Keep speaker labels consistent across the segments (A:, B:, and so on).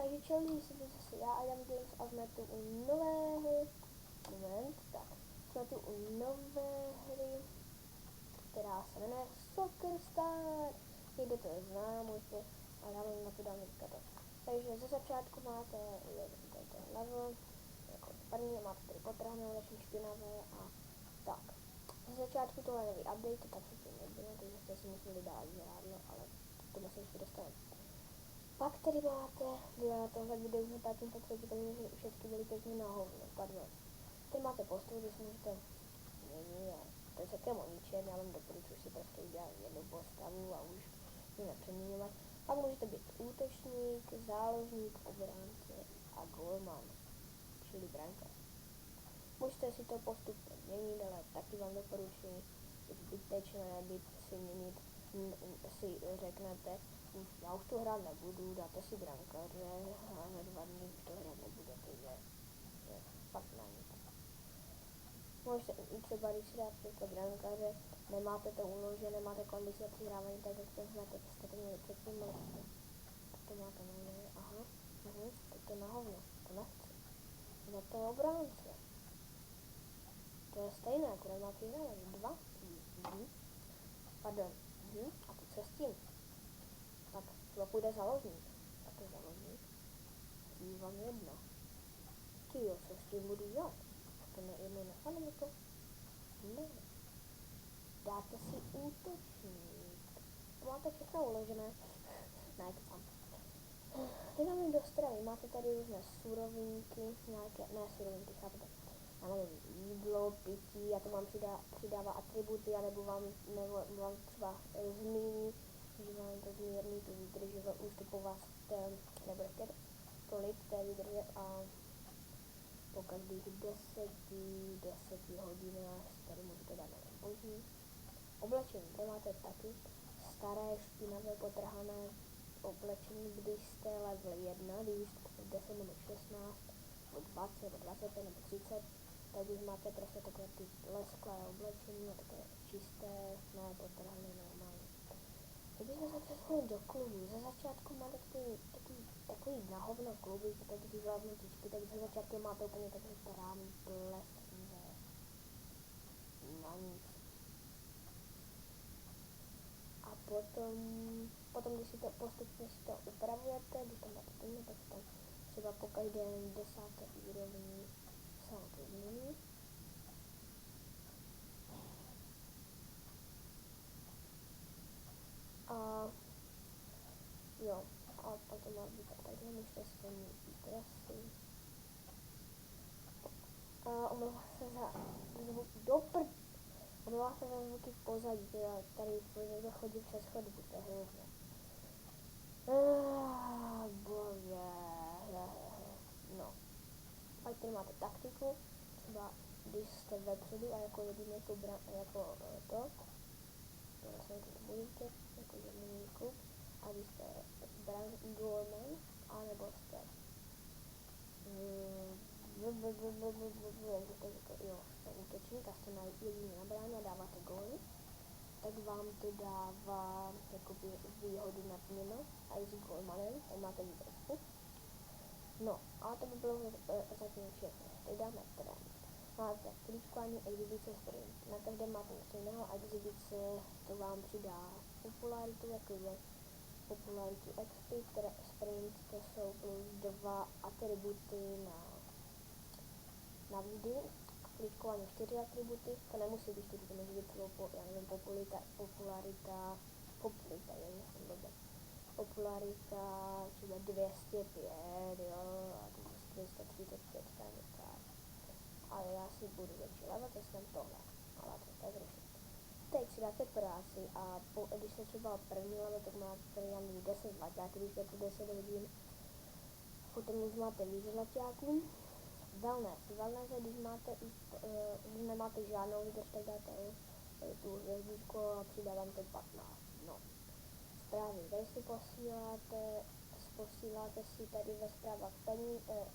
A: Takže čelí si to zase já a Jan Games a jsme tu u nového, jsme tu u nové hry, která se jmenuje Soccer Star. Někdo to zná, můžete, a já vám na to dám to. Takže ze začátku máte ten level, jako první, máte tady potrhané, lečení špinavé a tak. Ze začátku tohle nový update, tak se tím nebylo, takže jste si museli dát žrádlo, ale k tomu se ještě dostaneme. Pak tady máte, já tohle video už natáčím po třetí, takže všechny byly pěkně na hovno, pardon. Tady máte postavu, když můžete měnit, to je celkem o ničem, já vám doporučuji si prostě udělat jednu postavu a už ji nepřeměňovat. Pak můžete být útočník, záložník, obránce a golman, čili brankář. Můžete si to postupně měnit, ale taky vám doporučuji, zbytečné být si měnit, si řeknete, já už to hrát nebudu, dáte si brankáře a za 2 dny už to hrát nebudete, že je fakt na nic. Můžete třeba, když si dáte brankáře, nemáte to uložené, nemáte kondici a přihrávání, tak jak to znáte, jste to měli předtím, tak to máte na mě, aha, tak to na hovno, to nechci. Za to je obránce. To je stejné, akorát má přihrávání 2. Pardon, a to co s tím? Tak třeba půjde záložník. A to záložník. Dívám 1. Tyjo, co s tím budu dělat? To jednou nechám mi to? Ne. Dáte si útočník. To máte všechno uložené. Ne, to tam. Jdeme do stravy. Máte tady různé surovinky, nějaké, ne surovinky, chápete? Já nevím, jídlo, pití, já to vám přidává atributy, anebo vám třeba zmíní, že vám to zmírní tu výdrž, že už to po vás nebude chtět tolik té výdrže a po každých 10 hodinách tady můžete dát na boží. Oblečení, tady máte taky staré, špinavé, potrhané oblečení, když jste level 1, když už jste 10 nebo 16, nebo 20, nebo 25, nebo 30, tak už máte prostě takové ty lesklé oblečení a takové čisté, ne potrhané normálně. Kdybychom se přesunuli do klubu, ze začátku máte takový na hovno kluby, taky ty vládnutičky, tak ze začátku máte úplně takové starání plesnivé. Na nic. A potom když si to postupně si to upravujete, když tam máte plně, tak tam třeba po každé 10. úrovni se vám to změní. A jo, a potom má být takhle, můžete si to mít dresy. A omlouvám se za zvuk omlouvám se za zvuky v pozadí, tady někdo chodí přes chodbu, to je hrozné. Bože, no. Pak tady máte taktiku, třeba když jste vepředu a jako jediný jako to vlastně to budíte, jako žádný klub, a když jste golman, anebo jste jste útočník a jste jediný na bráně a dáváte góly, tak vám to dává jakoby výhodu nad nimi a i s golmanem, tak máte výdržku. No, a to by bylo zatím všechno. Teď dáme trénink. Máte klíčkování, exibice, sprint. Na každém máte něco jiného, exibice to vám přidá popularitu, jakože popularitu XP, sprint to jsou plus 2 atributy na výdej. Klíčkování 4 atributy, to nemusí být 4, to může být já nevím, popularita, třeba 205, jo, a 335, tak. Ale já si budu větší level, to jsem tohle, ale to je zrušit. Teď si dáte práci a když se třeba první level, tak máte tady já mít 10 zlaťáků, když jdete 10 hodin, potom už máte víc zlaťáků. Wellness, když nemáte žádnou výdrž, tak dáte tu hvězdičku a přidá vám to 15. No. Zprávy, tady si posíláte si tady ve zprávách peníze,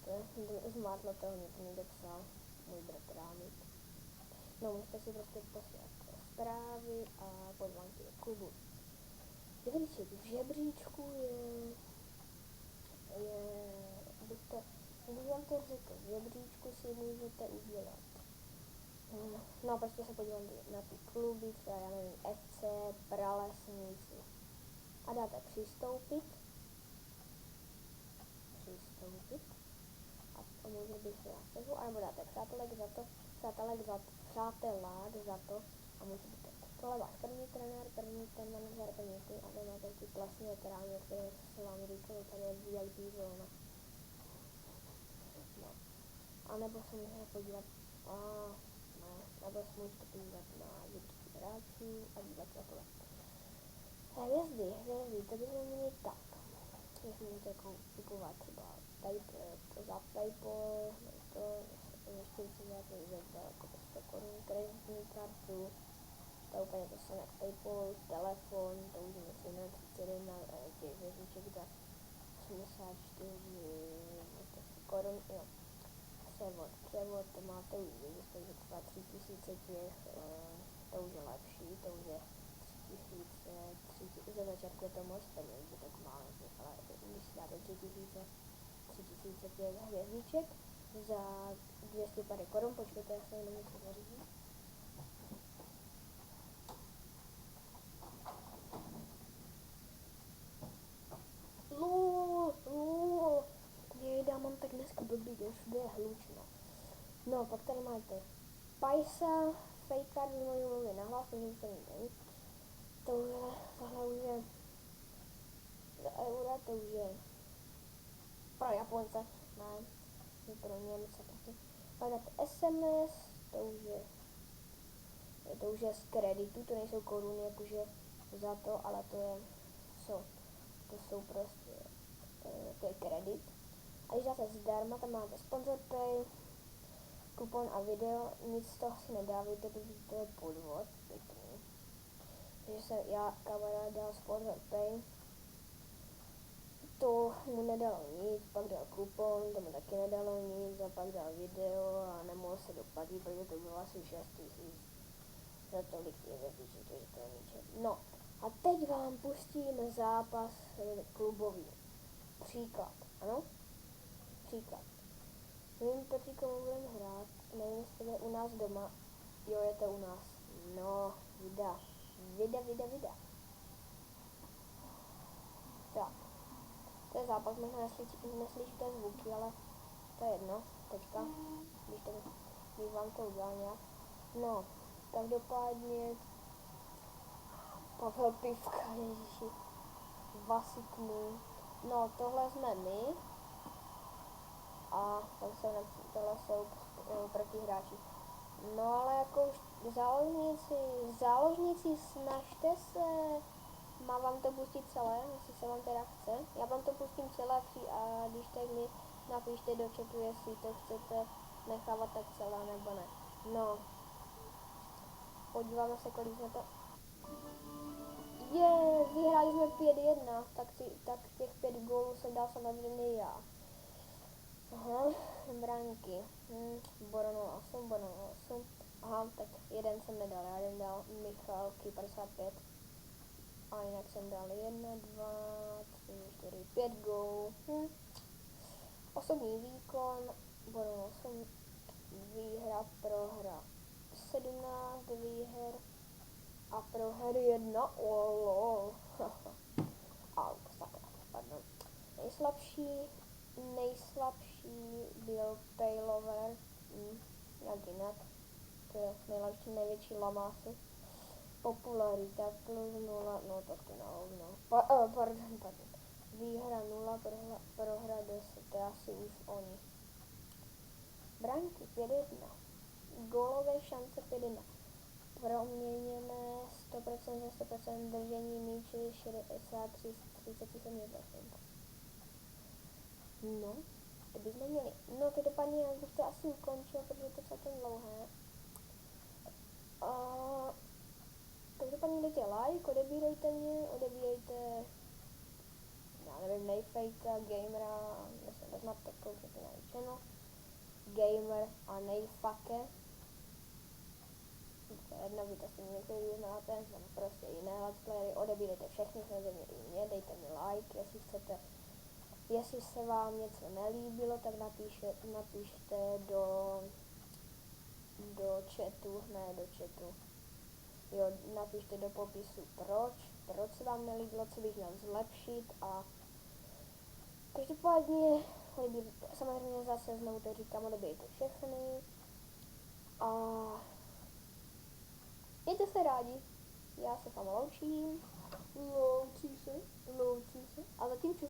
A: to je zmátlo toho, mě to někdo psal, můj bratránek. No, můžete si prostě posílat zprávy a pozvánky do klubu. Žebříček v žebříčku je to řekl, v žebříčku si můžete udělat. No, prostě se podívám na ty kluby, třeba já nevím, FC, Pralesníci. A dáte přistoupit. A může být návštěvu, anebo dáte přátelák za to a může být to. Tohle váš první trenér, první ten manažer, první tým a vy máte ty plasní veterány, o kterých se vám říkalo, tady je VIP zóna. No. A nebo se můžete podívat, nebo se můžete podívat na žebříčky hráčů a dívat se na tohle. Hvězdy, to bychom měli tak. Když můžete kupovat třeba za PayPal, to ještě si dáte za jako 100 korun kreditní kartu, to je úplně to samé jak PayPal, telefon, to už je něco jiného, 31 těch hvězdiček za 84 korun, jo. Převod, to máte už, když jste kupovat 3000 těch, to už je lepší, to už je 3000, za začátku je to moc peněz, je tak málo z nich, ale když si dáte 3000 těch hvězdiček za 250 korun, počkejte, já se jenom něco zařídím. Jejda, mám tak dneska blbý, že všude je hlučno. No, pak tady máte Pajsa, fake card, mluvím nahlas, takže to není. Tohle už je za eura, to už je pro Japonce, ne, pro Němce prostě. Pak dáte SMS, to už je z kreditu, to nejsou koruny jakože za to, ale to jsou prostě, to je kredit. A když dáte zdarma, tam máte sponsor pay, kupon a video, nic z toho si nedávejte, protože to je podvod, pěkný. Takže kamarád dal sponsor pay, to mu nedalo nic, pak dal kupon, to mu taky nedalo nic a pak dal video a nemohl se doplatit, protože to bylo asi 6 000 za tolik těch hvězdiček, takže to je ničem. No a teď vám pustíme zápas klubový. Příklad, ano? Příklad. Nevím, proti komu budeme hrát, nevím, jestli je u nás doma. Jo, je to u nás. No, vida. Tak. To je zápas, možná neslyšíte zvuky, ale to je jedno, teďka, když vám to udělal nějak. No, každopádně Pavel Pivka, ježiši, Vasikmu. No, tohle jsme my a tohle jsou protihráči. No ale jako už záložníci, snažte se, mám vám to pustit celé, jestli se vám teda chce. Já vám to pustím celé a když tak mi napište do chatu, jestli to chcete nechávat tak celé nebo ne. No, podíváme se, kolik jsme to... Vyhráli jsme 5-1, tak těch 5 gólů jsem dal samozřejmě já. Aha, branky. Boron 8. Aha, tak jeden jsem nedal, já jeden dal Michalky 55. A jinak jsem dal 1, 2, 3, 4, 5 gólů. Osobní výkon, Boron 8, výhra, prohra 17 výher a prohry 1, lol. Sakra, pardon. Nejslabší byl Paylover, jak jinak, to je největší lamásy. Popularita plus 0, no tak to na pardon. Výhra 0, prohra 10, to je asi už oni. Branky 5-1, gólové šance 5-1, proměněné 100% za 100%, držení míče 37%. No, to bychom měli. No, každopádně já bych to asi ukončil, protože to je celkem dlouhé. Každopádně dejte like, odebírejte mě, já nevím, Nejfejka, Gamera, neznate, koukněte na channel, Gamer a Nejfake. To je jedno, vy to stejně některý znáte, nebo prostě jiné let's playery, odebírejte všechny, samozřejmě i mě, dejte mi like, jestli chcete. Jestli se vám něco nelíbilo, tak napište do chatu, ne do chatu. Jo, napište do popisu proč se vám nelíbilo, co bych měl zlepšit a každopádně samozřejmě zase znovu to říkám, odebejte všechny a mějte se rádi. Já se vám loučím. Loučí se. A zatím čus.